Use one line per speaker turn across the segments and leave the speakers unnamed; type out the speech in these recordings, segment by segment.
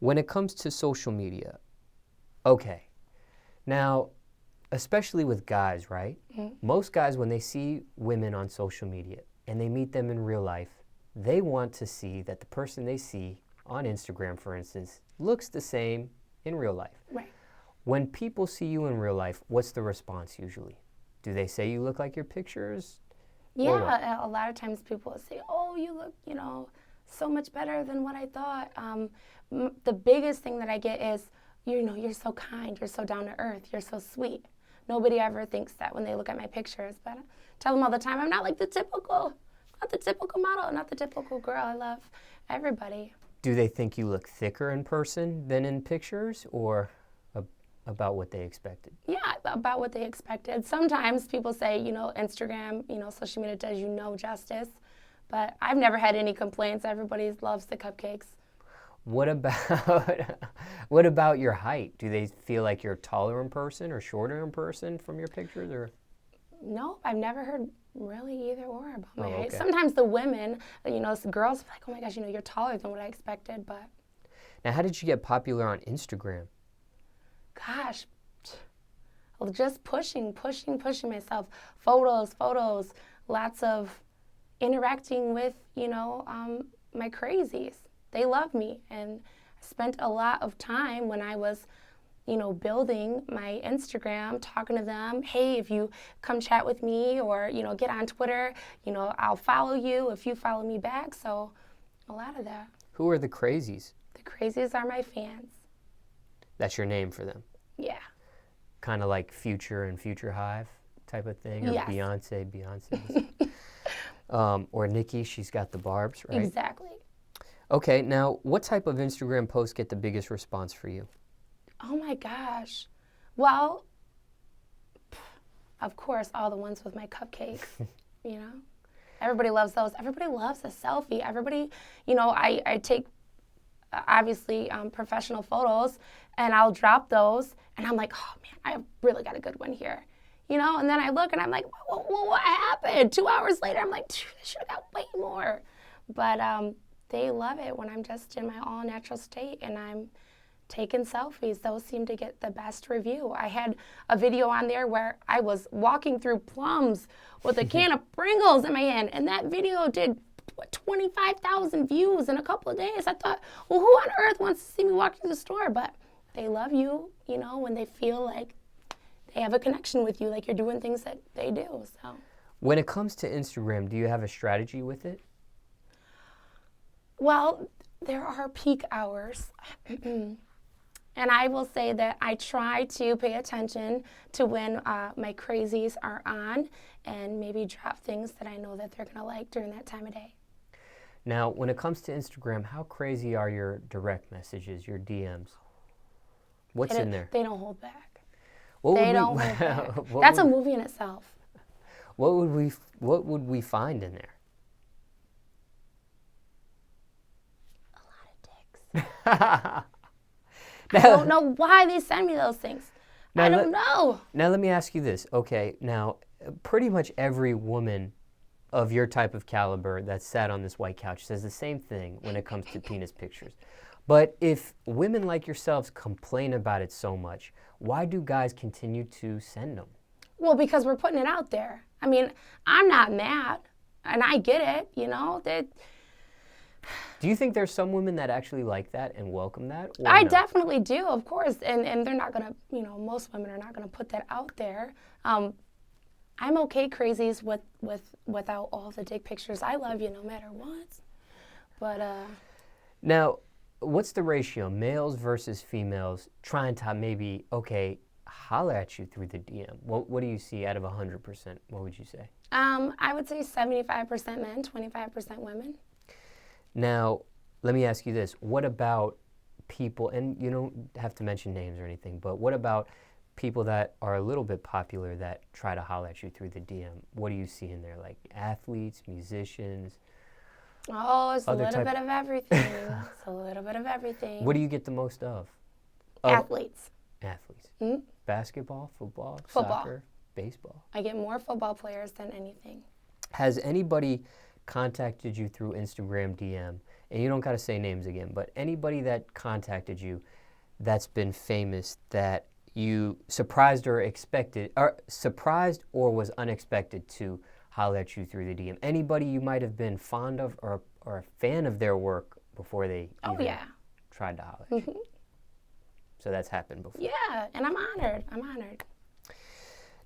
When it comes to social media, okay. Now, especially with guys, right?
Mm-hmm.
Most guys, when they see women on social media and they meet them in real life, they want to see that the person they see on Instagram, for instance, looks the same in real life.
Right.
When people see you in real life, what's the response usually? Do they say you look like your pictures?
Yeah, a lot of times people will say, oh, you look, so much better than what I thought. The biggest thing that I get is, you're so kind, you're so down to earth, you're so sweet. Nobody ever thinks that when they look at my pictures, but I tell them all the time, I'm not like not the typical model, not the typical girl. I love everybody.
Do they think you look thicker in person than in pictures, or about what they expected?
Yeah, about what they expected. Sometimes people say, Instagram, social media does you no justice, but I've never had any complaints. Everybody loves the cupcakes.
What about your height? Do they feel like you're taller in person or shorter in person from your pictures, or?
No, I've never heard really either or about my height.
Okay.
Sometimes the women, the girls are like, oh my gosh, you're taller than what I expected, but.
Now, how did you get popular on Instagram?
Gosh, just pushing myself. Photos, lots of interacting with, my crazies. They love me, and I spent a lot of time when I was, building my Instagram, talking to them. Hey, if you come chat with me or, get on Twitter, I'll follow you if you follow me back. So a lot of that.
Who are the crazies?
The crazies are my fans.
That's your name for them?
Yeah.
Kind of like Future and Future Hive type of thing? Or
Yes.
Beyonce's? Or Nicki, she's got the barbs, right?
Exactly.
Okay, now what type of Instagram posts get the biggest response for you?
Oh my gosh. Well, of course, all the ones with my cupcakes, Everybody loves those. Everybody loves a selfie. Everybody, I take, obviously, professional photos, and I'll drop those, and I'm like, oh man, I really got a good one here. And then I look, and I'm like, what happened? 2 hours later, I'm like, I should have got way more. But they love it when I'm just in my all-natural state, and I'm taking selfies. Those seem to get the best review. I had a video on there where I was walking through plums with a can of Pringles in my hand, and that video did 25,000 views in a couple of days. I thought, well, who on earth wants to see me walk through the store? But they love you, when they feel like they have a connection with you, like you're doing things that they do. So,
when it comes to Instagram, do you have a strategy with it?
Well, there are peak hours. And I will say that I try to pay attention to when my crazies are on and maybe drop things that I know that they're going to like during that time of day.
Now, when it comes to Instagram, how crazy are your direct messages, your DMs? What's in there?
They don't hold back.
What
They don't hold back. That's a movie in itself.
What would we find in there?
A lot of dicks. I don't know why they send me those things. I don't know.
Now let me ask you this. Okay, now pretty much every woman of your type of caliber that sat on this white couch says the same thing when it comes to penis pictures. But if women like yourselves complain about it so much, why do guys continue to send them?
Well, because we're putting it out there. I mean, I'm not mad, and I get it,
Do you think there's some women that actually like that and welcome that?
I definitely do, of course. And they're not going to, most women are not going to put that out there. I'm okay crazies without all the dick pictures. I love you no matter what. But
now, what's the ratio, males versus females, trying to maybe, holler at you through the DM? What do you see out of 100%? What would you say?
I would say 75% men, 25% women.
Now, let me ask you this. What about people, and you don't have to mention names or anything, but what about people that are a little bit popular that try to holler at you through the DM? What do you see in there, like athletes, musicians?
Oh, it's a little bit of everything. It's a little bit of everything.
What do you get the most of?
Athletes.
Athletes.
Mm-hmm.
Basketball, football,
Football.
soccer, baseball.
I get more football players than anything.
Has anybody contacted you through Instagram DM and you don't got to say names again, but anybody that contacted you that's been famous that you surprised or was unexpected to holler at you through the DM? Anybody you might have been fond of or a fan of their work before they even tried to holler at you? So that's happened before.
Yeah, and I'm honored. I'm honored.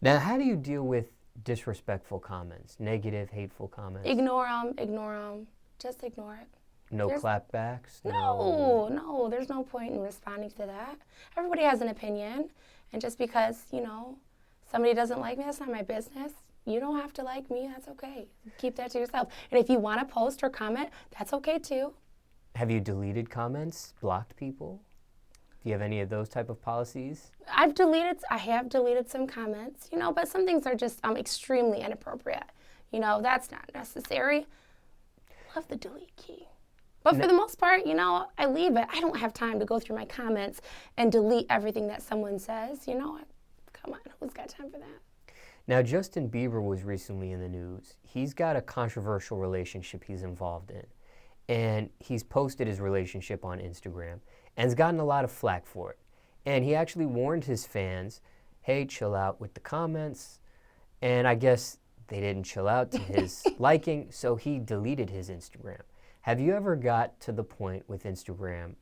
Now, how do you deal with disrespectful comments, negative, hateful comments?
Ignore them. Just ignore it.
No clapbacks?
No, there's no point in responding to that. Everybody has an opinion, and just because, somebody doesn't like me, that's not my business. You don't have to like me, that's okay. Keep that to yourself. And if you want to post or comment, that's okay too.
Have you deleted comments, blocked people? Do you have any of those type of policies?
I have deleted some comments, but some things are just extremely inappropriate. That's not necessary. Love the delete key. But for the most part, I leave it. I don't have time to go through my comments and delete everything that someone says. Come on, who's got time for that?
Now, Justin Bieber was recently in the news. He's got a controversial relationship he's involved in. And he's posted his relationship on Instagram and has gotten a lot of flack for it. And he actually warned his fans, hey, chill out with the comments. And I guess they didn't chill out to his liking, so he deleted his Instagram. Have you ever got to the point with Instagram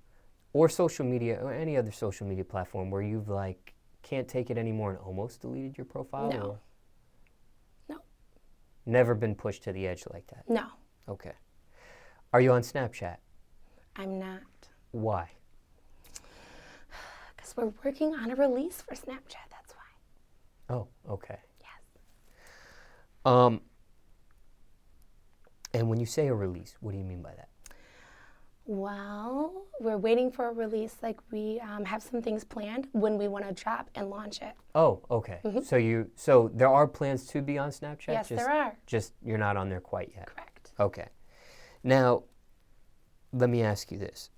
or social media or any other social media platform where you've can't take it anymore and almost deleted your profile?
No. No.
Never been pushed to the edge like that?
No.
Okay. Are you on Snapchat?
I'm not.
Why?
Because we're working on a release for Snapchat, that's why.
Oh, okay.
Yes.
And when you say a release, what do you mean by that?
Well, we're waiting for a release. We have some things planned when we want to drop and launch it.
Oh, okay. Mm-hmm. So there are plans to be on Snapchat?
Yes, there are.
Just you're not on there quite yet.
Correct.
Okay. Now, let me ask you this.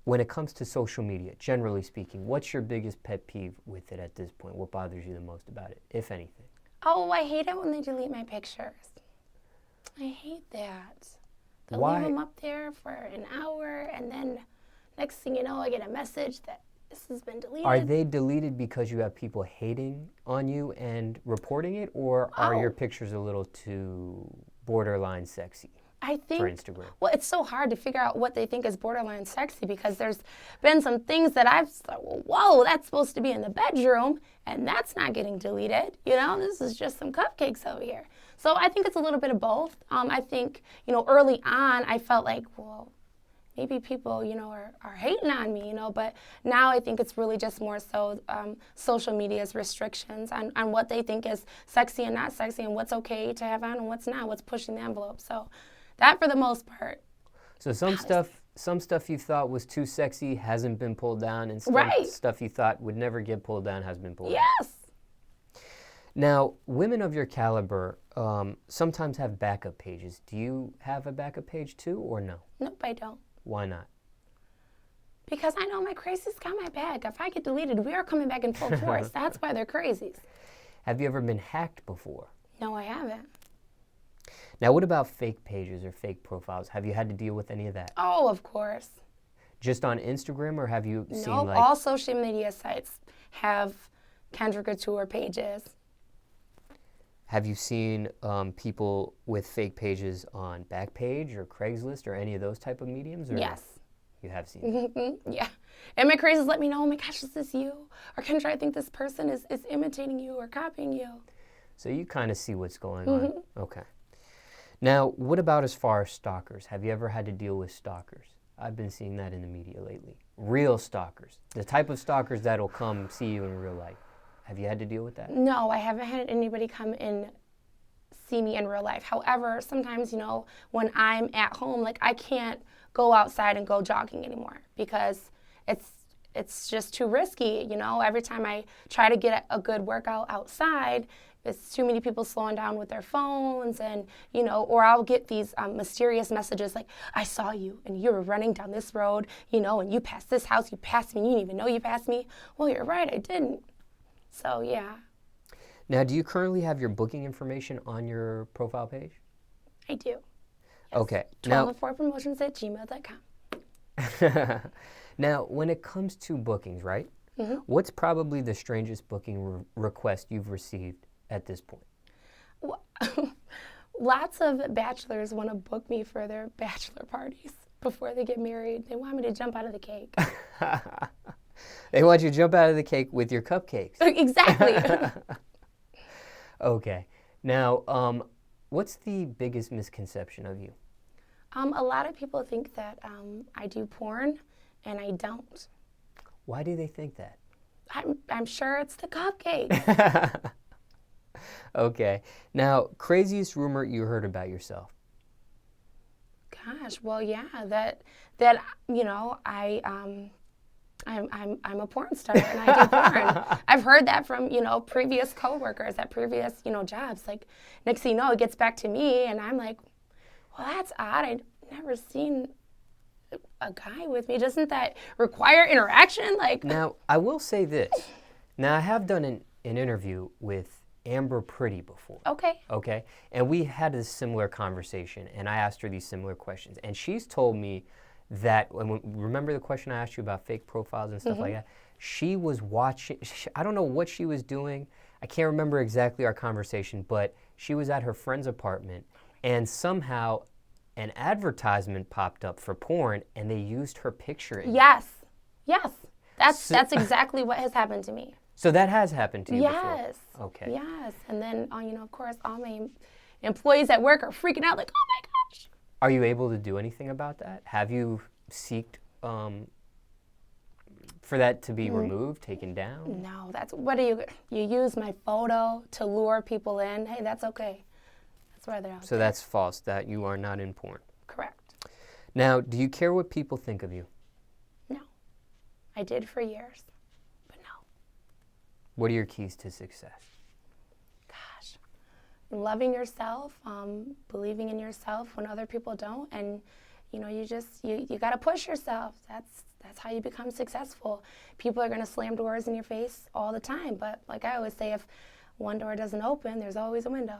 When it comes to social media, generally speaking, what's your biggest pet peeve with it at this point? What bothers you the most about it, if anything?
Oh, I hate it when they delete my pictures. I hate that. They'll
Why?
leave them up there for an hour, and then next thing you know, I get a message that this has been deleted.
Are they deleted because you have people hating on you and reporting it, or are your pictures a little too borderline sexy?
I think,
for Instagram?
Well, it's so hard to figure out what they think is borderline sexy because there's been some things that I've thought, well, whoa, that's supposed to be in the bedroom, and that's not getting deleted. This is just some cupcakes over here. So I think it's a little bit of both. I think, early on, I felt like, well, maybe people, are hating on me, but now I think it's really just more so social media's restrictions on what they think is sexy and not sexy and what's okay to have on and what's not, what's pushing the envelope. So that for the most part.
So some stuff you thought was too sexy hasn't been pulled down, and stuff you thought would never get pulled down has been pulled down.
Yes.
Now, women of your caliber sometimes have backup pages. Do you have a backup page too, or no?
Nope, I don't.
Why not?
Because I know my crazies got my back. If I get deleted, we are coming back in full force. That's why they're crazies.
Have you ever been hacked before?
No, I haven't.
Now, what about fake pages or fake profiles? Have you had to deal with any of that?
Oh, of course.
Just on Instagram, or have you seen
all social media sites have Kendra Kouture pages.
Have you seen people with fake pages on Backpage or Craigslist or any of those type of mediums? Or
yes.
You have seen that?
Yeah. And my crazies let me know, oh my gosh, is this you? Or Kendra, I think this person is imitating you or copying you.
So you kind of see what's going on. Okay. Now, what about as far as stalkers? Have you ever had to deal with stalkers? I've been seeing that in the media lately. Real stalkers. The type of stalkers that'll come see you in real life. Have you had to deal with that?
No, I haven't had anybody come and see me in real life. However, sometimes, when I'm at home, I can't go outside and go jogging anymore because it's just too risky. Every time I try to get a good workout outside, it's too many people slowing down with their phones and, or I'll get these mysterious messages like, I saw you and you were running down this road, and you passed this house, you passed me, you didn't even know you passed me. Well, you're right, I didn't. So, yeah.
Now, do you currently have your booking information on your profile page?
I do.
Okay. Now,
1204promotions@gmail.com.
now, when it comes to bookings, right? What's probably the strangest booking request you've received at this point?
Well, lots of bachelors want to book me for their bachelor parties before they get married. They want me to jump out of the cake.
They want you to jump out of the cake with your cupcakes.
Exactly.
Okay. Now, what's the biggest misconception of you?
A lot of people think that I do porn, and I don't.
Why do they think that?
I'm sure it's the cupcake.
Okay. Now, craziest rumor you heard about yourself?
Gosh, well, yeah, that you know, I'm a porn star and I do porn. I've heard that from, you know, previous coworkers at previous, you know, jobs. Like, next thing you know, it gets back to me, and I'm like, well, that's odd. I've never seen a guy with me. Doesn't that require interaction? Like,
Now, I will say this. Now, I have done an interview with Amber Pretty before.
okay.
Okay. And we had a similar conversation, and I asked her these similar questions. And she's told me that, remember the question I asked you about fake profiles and stuff like that? She was watching, I don't know what she was doing. I can't remember exactly our conversation, but she was at her friend's apartment, and somehow an advertisement popped up for porn, and they used her picture in it.
Yes. That's exactly what has happened to me.
So that has happened to you
Yes.
before? Okay.
Yes. And then, you know, of course, all my employees at work are freaking out, like, oh my gosh.
Are you able to do anything about that? Have you seeked for that to be removed, taken down?
No, that's what do you use my photo to lure people in? Hey, that's okay. That's why they're out
So
there.
that's false, that you are not in porn.
Correct.
Now, do you care what people think of you?
No. I did for years, but no.
What are your keys to success?
Gosh. Loving yourself, believing in yourself when other people don't, and you know, you got to push yourself. That's how you become successful. People are going to slam doors in your face all the time, but like I always say, if one door doesn't open, there's always a window.